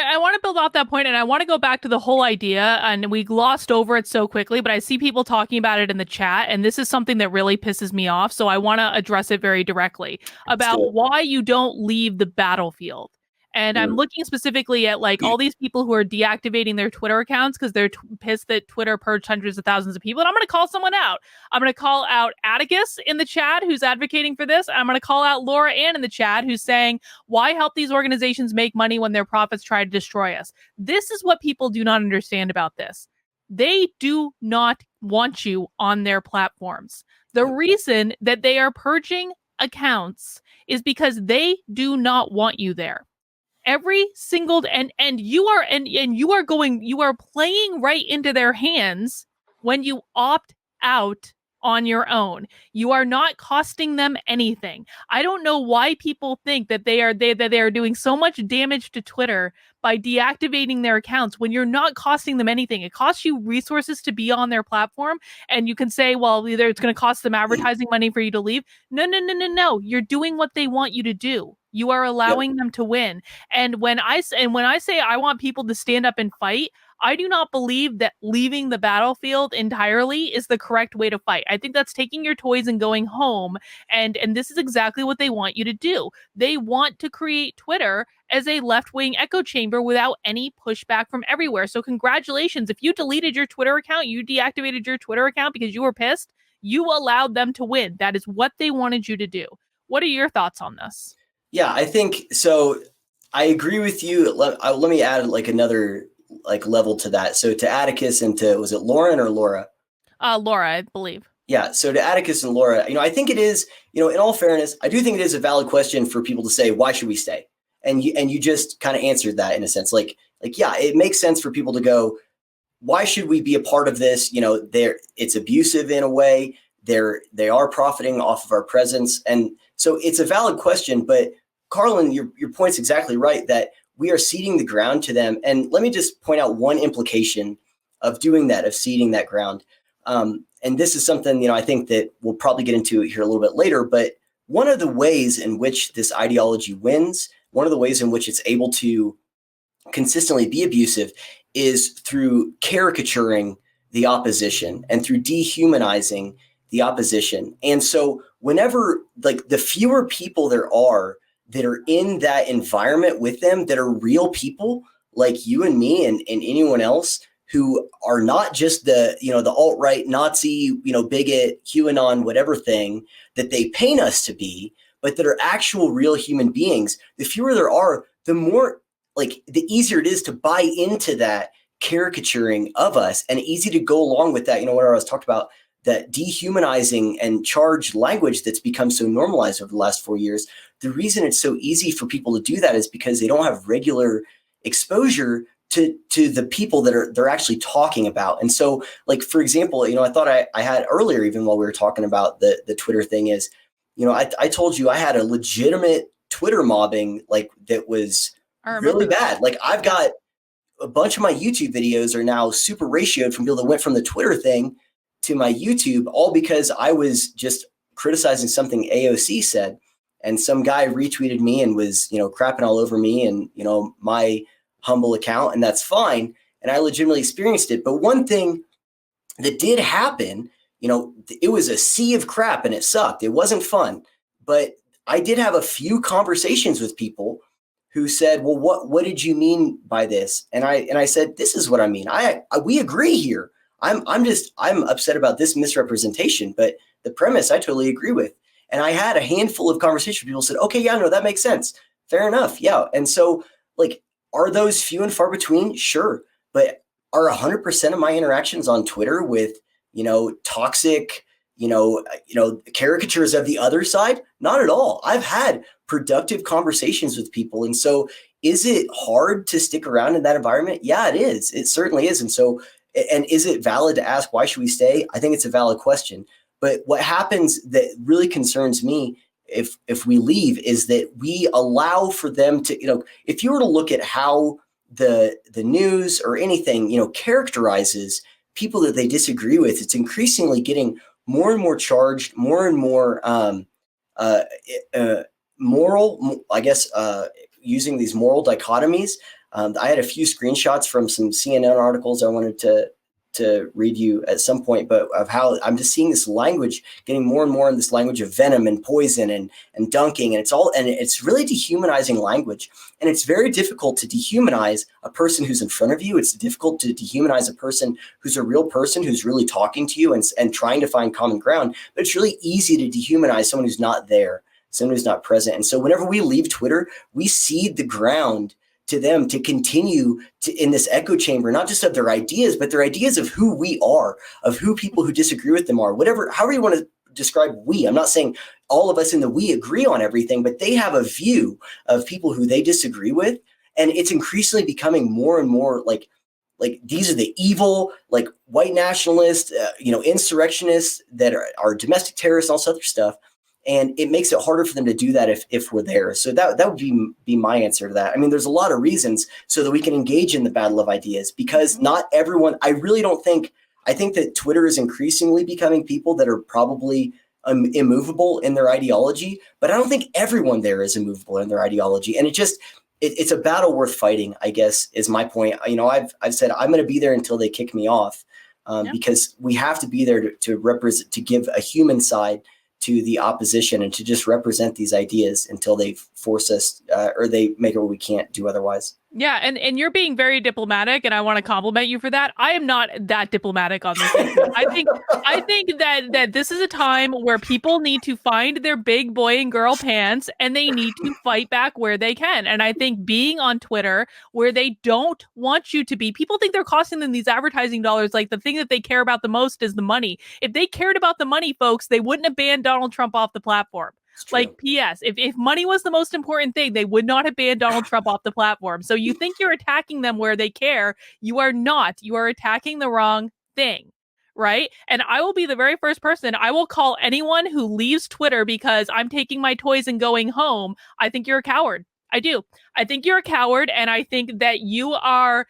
I want to build off that point, and I want to go back to the whole idea, and we glossed over it so quickly, but I see people talking about it in the chat, and this is something that really pisses me off, so I want to address it very directly Let's do about it. why you don't leave the battlefield. And I'm Mm. looking specifically at like all these people who are deactivating their Twitter accounts because they're pissed that Twitter purged hundreds of thousands of people. And I'm going to call someone out. I'm going to call out Atticus in the chat who's advocating for this. I'm going to call out Laura Ann in the chat who's saying, why help these organizations make money when their profits try to destroy us? This is what people do not understand about this. They do not want you on their platforms. The reason that they are purging accounts is because they do not want you there. Every single and you are and you are playing right into their hands when you opt out on your own. You are not costing them anything. I don't know why people think that they are doing so much damage to Twitter by deactivating their accounts when you're not costing them anything. It costs you resources to be on their platform, and you can say, well, either it's going to cost them advertising money for you to leave. No. You're doing what they want you to do. You are Yep. allowing them to win. And when I say I want people to stand up and fight, I do not believe that leaving the battlefield entirely is the correct way to fight. I think that's taking your toys and going home. And this is exactly what they want you to do. They want to create Twitter as a left-wing echo chamber without any pushback from everywhere. So congratulations. If you deleted your Twitter account, you deactivated your Twitter account because you were pissed, you allowed them to win. That is what they wanted you to do. What are your thoughts on this? Yeah, I think so. I agree with you. Let me add like another like level to that. So to Atticus and to, was it Lauren or Laura? Laura, I believe. Yeah. So to Atticus and Laura, I think it is, in all fairness, I do think it is a valid question for people to say, why should we stay? And you just kind of answered that in a sense, yeah, it makes sense for people to go, why should we be a part of this? It's abusive in a way. They are profiting off of our presence. And so it's a valid question, but Carlin, your point's exactly right that we are ceding the ground to them. And let me just point out one implication of doing that, of ceding that ground. And this is something, I think that we'll probably get into here a little bit later, but one of the ways in which this ideology wins, one of the ways in which it's able to consistently be abusive is through caricaturing the opposition and through dehumanizing the opposition. And so whenever, like, the fewer people there are that are in that environment with them, that are real people like you and me and anyone else who are not just the alt-right Nazi, bigot, QAnon, whatever thing that they paint us to be, but that are actual real human beings, the fewer there are, the more, like, the easier it is to buy into that caricaturing of us, and easy to go along with that. What I was talking about, that dehumanizing and charged language that's become so normalized over the last 4 years. The reason it's so easy for people to do that is because they don't have regular exposure to the people that they're actually talking about. And so, like, for example, I thought I had earlier, even while we were talking about the Twitter thing, is, I told you I had a legitimate Twitter mobbing, like, that was really bad. Like, I've got a bunch of my YouTube videos are now super ratioed from people that went from the Twitter thing to my YouTube, all because I was just criticizing something AOC said. And some guy retweeted me and was, crapping all over me and, my humble account, and that's fine. And I legitimately experienced it. But one thing that did happen, it was a sea of crap and it sucked. It wasn't fun. But I did have a few conversations with people who said, well, what did you mean by this? And I said, this is what I mean. We agree here. I'm upset about this misrepresentation, but the premise I totally agree with. And I had a handful of conversations. People said, okay, yeah, no, that makes sense. Fair enough. Yeah. And so, like, are those few and far between? Sure. But are 100% of my interactions on Twitter with, toxic, caricatures of the other side? Not at all. I've had productive conversations with people. And so, is it hard to stick around in that environment? Yeah, it is. It certainly is. And so, and is it valid to ask, why should we stay? I think it's a valid question. But what happens that really concerns me if we leave is that we allow for them to, if you were to look at how the news or anything, characterizes people that they disagree with, it's increasingly getting more and more charged, more and more moral, I guess, using these moral dichotomies. I had a few screenshots from some CNN articles I wanted to read you at some point, but of how I'm just seeing this language getting more and more in this language of venom and poison and dunking. And it's really dehumanizing language. And it's very difficult to dehumanize a person who's in front of you. It's difficult to dehumanize a person who's a real person, who's really talking to you and trying to find common ground. But it's really easy to dehumanize someone who's not there, someone who's not present. And so whenever we leave Twitter, we cede the ground to them to continue in this echo chamber, not just of their ideas, but their ideas of who we are, of who people who disagree with them are, whatever, however you want to describe we. I'm not saying all of us in the we agree on everything, but they have a view of people who they disagree with. And it's increasingly becoming more and more like these are the evil, like white nationalists, insurrectionists that are domestic terrorists, all this other stuff. And it makes it harder for them to do that if we're there. So that would be my answer to that. I mean, there's a lot of reasons so that we can engage in the battle of ideas, because not everyone, I think that Twitter is increasingly becoming people that are probably immovable in their ideology, but I don't think everyone there is immovable in their ideology. And it's a battle worth fighting, I guess, is my point. I've said I'm going to be there until they kick me off, because we have to be there to represent, to give a human side to the opposition and to just represent these ideas until they force us or they make it where we can't do otherwise. Yeah, and you're being very diplomatic, and I want to compliment you for that. I am not that diplomatic on this issue. I think that this is a time where people need to find their big boy and girl pants, and they need to fight back where they can. And I think being on Twitter where they don't want you to be, people think they're costing them these advertising dollars. Like, the thing that they care about the most is the money. If they cared about the money, folks, they wouldn't have banned Donald Trump off the platform. Like, P.S. If money was the most important thing, they would not have banned Donald Trump off the platform. So you think you're attacking them where they care. You are not. You are attacking the wrong thing, right? And I will be the very first person. I will call anyone who leaves Twitter because I'm taking my toys and going home. I think you're a coward. I do. I think you're a coward, and I think that you are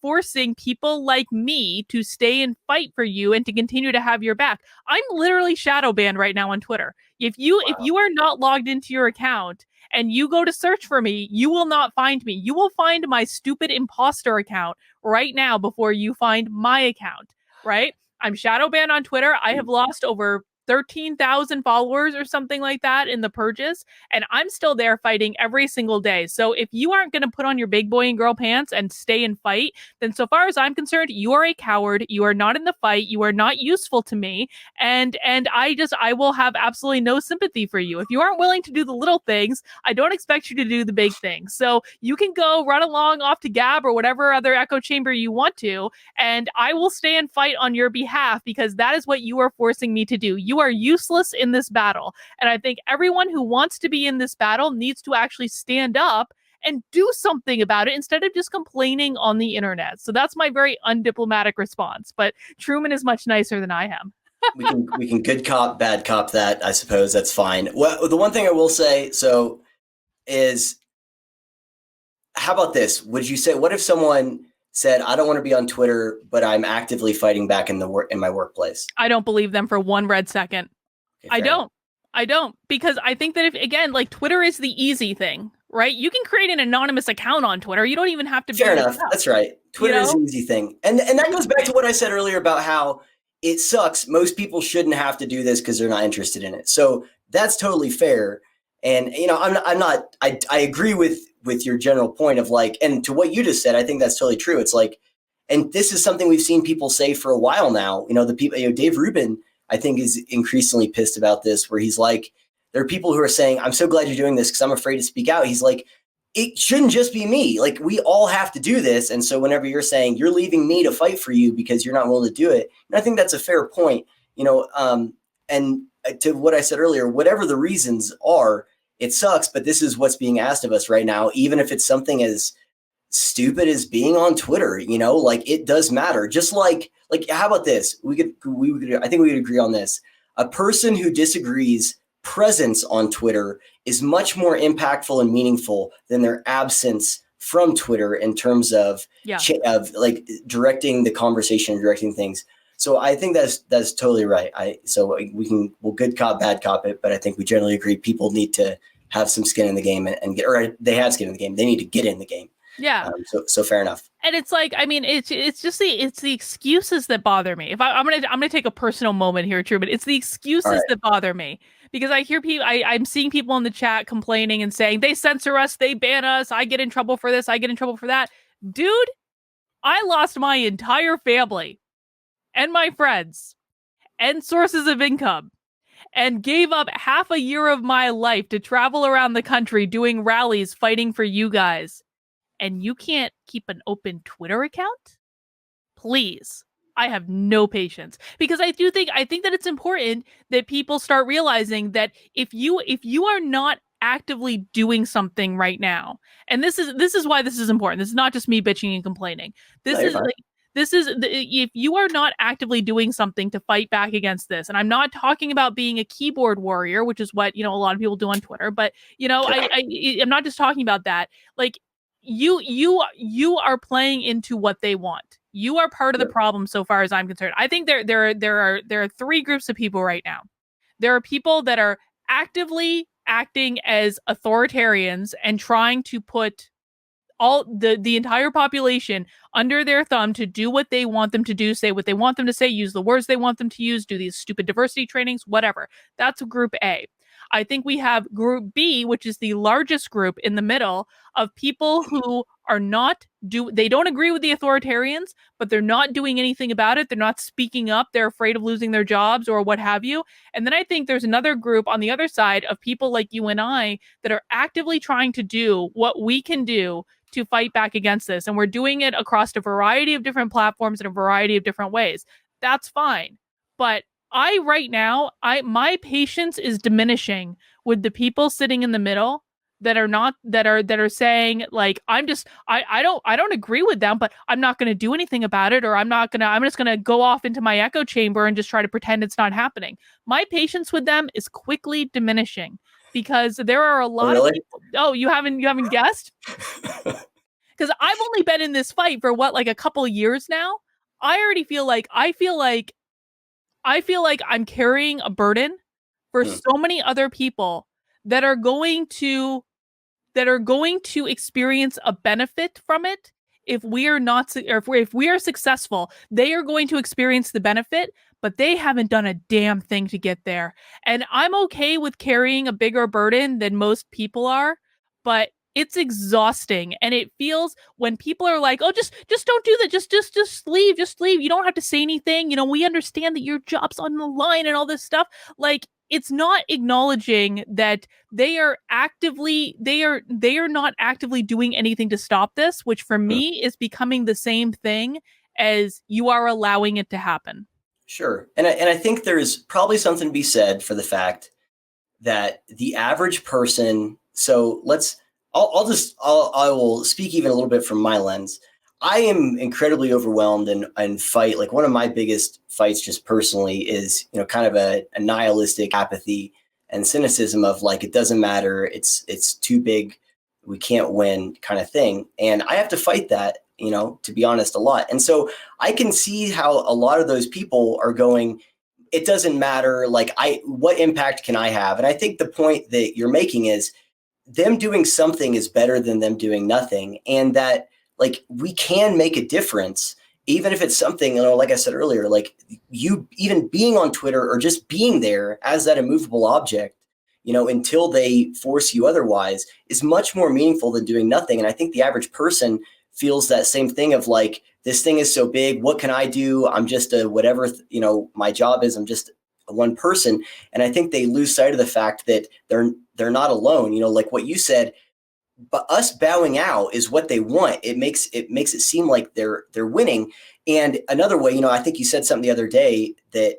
forcing people like me to stay and fight for you and to continue to have your back. I'm literally shadow banned right now on Twitter. If you are not logged into your account and you go to search for me, you will not find me. You will find my stupid imposter account right now before you find my account, right? I'm shadow banned on Twitter. I have lost over 13,000 followers or something like that in the purges, and I'm still there fighting every single day. So if you aren't going to put on your big boy and girl pants and stay and fight, then so far as I'm concerned, you are a coward. You are not in the fight. You are not useful to me, and I will have absolutely no sympathy for you. If you aren't willing to do the little things, I don't expect you to do the big things. So you can go run along off to Gab or whatever other echo chamber you want to, and I will stay and fight on your behalf, because that is what you are forcing me to do. You are useless in this battle. And I think everyone who wants to be in this battle needs to actually stand up and do something about it instead of just complaining on the internet. So that's my very undiplomatic response. But Truman is much nicer than I am. we can good cop, bad cop that, I suppose. That's fine. Well, the one thing I will say, is, how about this? Would you say, what if someone said, I don't want to be on Twitter, but I'm actively fighting back in my workplace? I don't believe them for one red second. Okay, I don't, because I think that if, again, like, Twitter is the easy thing, right? You can create an anonymous account on Twitter. You don't even have to be. Fair enough. That's right. Twitter is an easy thing. And that goes back to what I said earlier about how it sucks. Most people shouldn't have to do this because they're not interested in it. So that's totally fair. And, I agree with your general point of, like, and to what you just said, I think that's totally true. It's like, and this is something we've seen people say for a while now. The people, Dave Rubin, I think, is increasingly pissed about this, where he's like, there are people who are saying, I'm so glad you're doing this because I'm afraid to speak out. He's like, it shouldn't just be me. Like, we all have to do this. And so whenever you're saying you're leaving me to fight for you because you're not willing to do it, and I think that's a fair point, and to what I said earlier, whatever the reasons are, it sucks, but this is what's being asked of us right now, even if it's something as stupid as being on Twitter, like, it does matter. Just like how about this? I think we would agree on this. A person who disagrees presence on Twitter is much more impactful and meaningful than their absence from Twitter in terms of like directing the conversation, directing things. So I think that's totally right. We'll good cop, bad cop it, but I think we generally agree people need to have some skin in the game and get, or they have skin in the game. They need to get in the game. Yeah. So fair enough. And it's like, I mean, it's just the excuses that bother me. If I'm gonna take a personal moment here, Truman. It's the All excuses right. that bother me because I hear people, I'm seeing people in the chat complaining and saying they censor us, they ban us, I get in trouble for this, I get in trouble for that. Dude, I lost my entire family and my friends and sources of income and gave up half a year of my life to travel around the country doing rallies fighting for you guys. And you can't keep an open Twitter account? Please. I have no patience because I think that it's important that people start realizing that if you are not actively doing something right now, and this is why this is important. This is not just me bitching and complaining. No, This you're is fine. like if you are not actively doing something to fight back against this, and I'm not talking about being a keyboard warrior, which is what a lot of people do on Twitter, but Sure. I'm not just talking about that. Like you are playing into what they want. You are part of the Yep. problem so far as I'm concerned. I think there are three groups of people right now. There are people that are actively acting as authoritarians and trying to put all the entire population under their thumb to do what they want them to do, say what they want them to say, use the words they want them to use, do these stupid diversity trainings, whatever. That's group A. I think we have group B, which is the largest group in the middle of people who are not they don't agree with the authoritarians, but they're not doing anything about it. They're not speaking up. They're afraid of losing their jobs or what have you. And then I think there's another group on the other side of people like you and I that are actively trying to do what we can do to fight back against this. And we're doing it across a variety of different platforms in a variety of different ways. That's fine. But right now, my patience is diminishing with the people sitting in the middle that are not that are saying like I don't agree with them, but I'm not going to do anything about it, or I'm just going to go off into my echo chamber and just try to pretend it's not happening. My patience with them is quickly diminishing because there are a Oh, lot of really? people. Oh, you haven't guessed? Because I've only been in this fight for what, like a couple of years now. I already feel like I'm carrying a burden for Hmm. so many other people that are going to experience a benefit from it. If we are not or if we are successful, they are going to experience the benefit, but they haven't done a damn thing to get there. And I'm okay with carrying a bigger burden than most people are, but it's exhausting, and it feels when people are like, "Oh, just don't do that. Just leave. Just leave. You don't have to say anything. We understand that your job's on the line and all this stuff." Like, it's not acknowledging that they are not actively doing anything to stop this, which for Hmm. me is becoming the same thing as you are allowing it to happen. Sure. And I think there's probably something to be said for the fact that the average person, so I will speak even a little bit from my lens. I am incredibly overwhelmed and fight. Like, one of my biggest fights just personally is, kind of a nihilistic apathy and cynicism of like, it doesn't matter. It's too big. We can't win kind of thing. And I have to fight that, to be honest, a lot. And so I can see how a lot of those people are going, it doesn't matter. Like, what impact can I have? And I think the point that you're making is them doing something is better than them doing nothing. And that, like, we can make a difference, even if it's something, like I said earlier, like, you even being on Twitter or just being there as that immovable object, until they force you otherwise, is much more meaningful than doing nothing. And I think the average person feels that same thing of like, this thing is so big. What can I do? I'm just a whatever, my job is. I'm just one person. And I think they lose sight of the fact that they're not alone. Like what you said, but us bowing out is what they want. It makes it seem like they're winning. And another way, I think you said something the other day that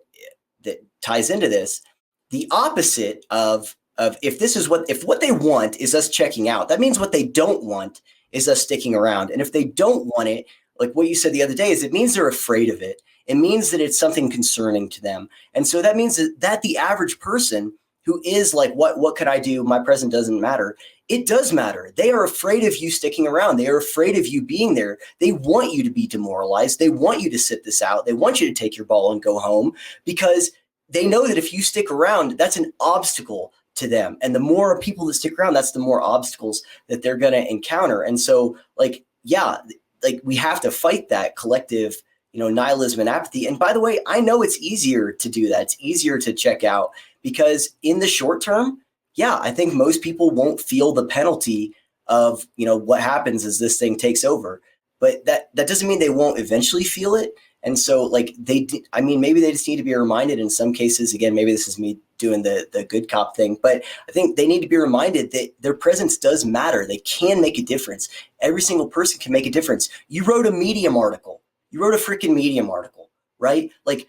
ties into this. The opposite of if what they want is us checking out, that means what they don't want is us sticking around. And if they don't want it, like what you said the other day, is it means they're afraid of it. It means that it's something concerning to them. And so that means that the average person who is like, what could I do? My present doesn't matter. It does matter. They are afraid of you sticking around. They are afraid of you being there. They want you to be demoralized. They want you to sit this out. They want you to take your ball and go home, because they know that if you stick around, that's an obstacle to them. And the more people that stick around, that's the more obstacles that they're going to encounter. And so, like, yeah, like we have to fight that collective, nihilism and apathy. And by the way, I know it's easier to do that. It's easier to check out because in the short term, yeah, I think most people won't feel the penalty of, what happens as this thing takes over. But that doesn't mean they won't eventually feel it. And so like maybe they just need to be reminded in some cases, again, maybe this is me doing the good cop thing, but I think they need to be reminded that their presence does matter. They can make a difference. Every single person can make a difference. You wrote a Medium article. You wrote a freaking Medium article, right? Like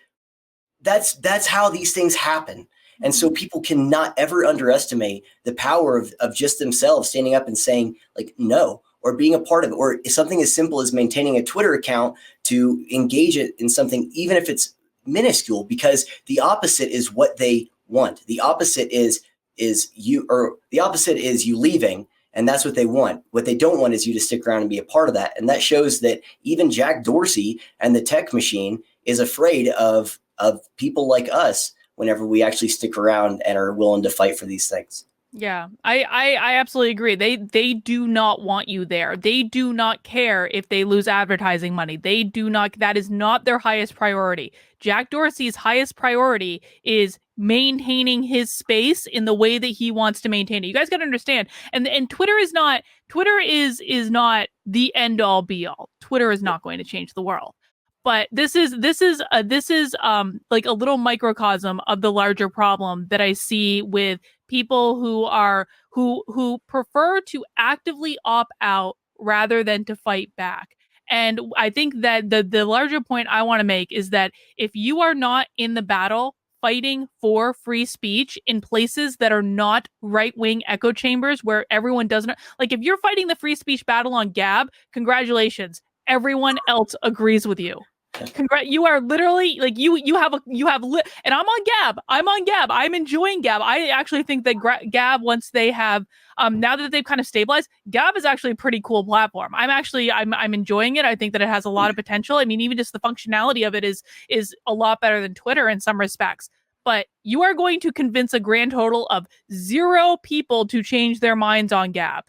that's how these things happen. And so people cannot ever underestimate the power of just themselves standing up and saying like, no, or being a part of it, or something as simple as maintaining a Twitter account to engage it in something, even if it's minuscule, because the opposite is what they want. The opposite is you leaving, and that's what they want. What they don't want is you to stick around and be a part of that. And that shows that even Jack Dorsey and the tech machine is afraid of people like us whenever we actually stick around and are willing to fight for these things. Yeah, I absolutely agree. They do not want you there. They do not care if they lose advertising money. They do not, that is not their highest priority. Jack Dorsey's highest priority is maintaining his space in the way that he wants to maintain it. You guys got to understand. And Twitter is not the end all be all. Twitter is not going to change the world. But this is like a little microcosm of the larger problem that I see with people who prefer to actively opt out rather than to fight back. And I think that the larger point I want to make is that if you are not in the battle fighting for free speech in places that are not right-wing echo chambers where everyone doesn't, like if you're fighting the free speech battle on Gab, congratulations. Everyone else agrees with you. You are literally like and I'm on Gab. I'm enjoying Gab. I actually think that Gab, once they have now that they've kind of stabilized, Gab is actually a pretty cool platform. I'm enjoying it. I think that it has a lot of potential. I mean, even just the functionality of it is a lot better than Twitter in some respects. But you are going to convince a grand total of 0 people to change their minds on Gab.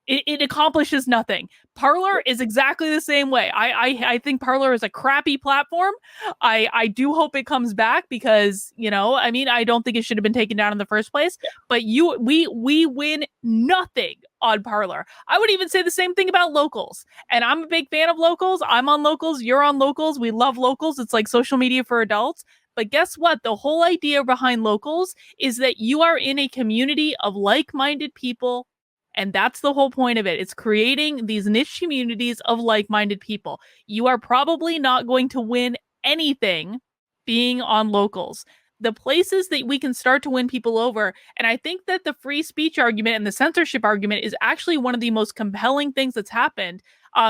It accomplishes nothing. Parler is exactly the same way. I think Parler is a crappy platform. I do hope it comes back because, I don't think it should have been taken down in the first place. But we win nothing on Parler. I would even say the same thing about Locals. And I'm a big fan of Locals. I'm on Locals. You're on Locals. We love Locals. It's like social media for adults. But guess what? The whole idea behind Locals is that you are in a community of like-minded people. And that's the whole point of it. It's creating these niche communities of like-minded people. You are probably not going to win anything being on Locals. The places that we can start to win people over, and I think that the free speech argument and the censorship argument is actually one of the most compelling things that's happened,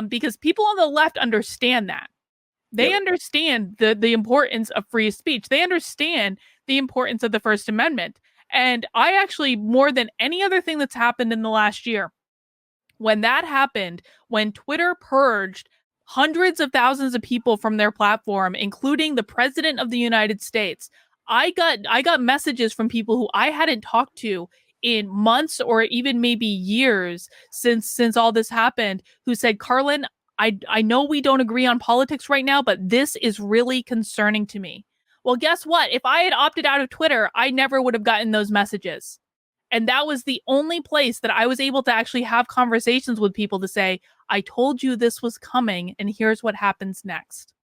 because people on the left understand that. They understand the importance of free speech. They understand the importance of the First Amendment. And I actually, more than any other thing that's happened in the last year, when that happened, when Twitter purged hundreds of thousands of people from their platform, including the president of the United States, I got messages from people who I hadn't talked to in months or even maybe years since all this happened, who said, Carlin, I know we don't agree on politics right now, but this is really concerning to me. Well, guess what? If I had opted out of Twitter, I never would have gotten those messages. And that was the only place that I was able to actually have conversations with people to say, I told you this was coming, and here's what happens next.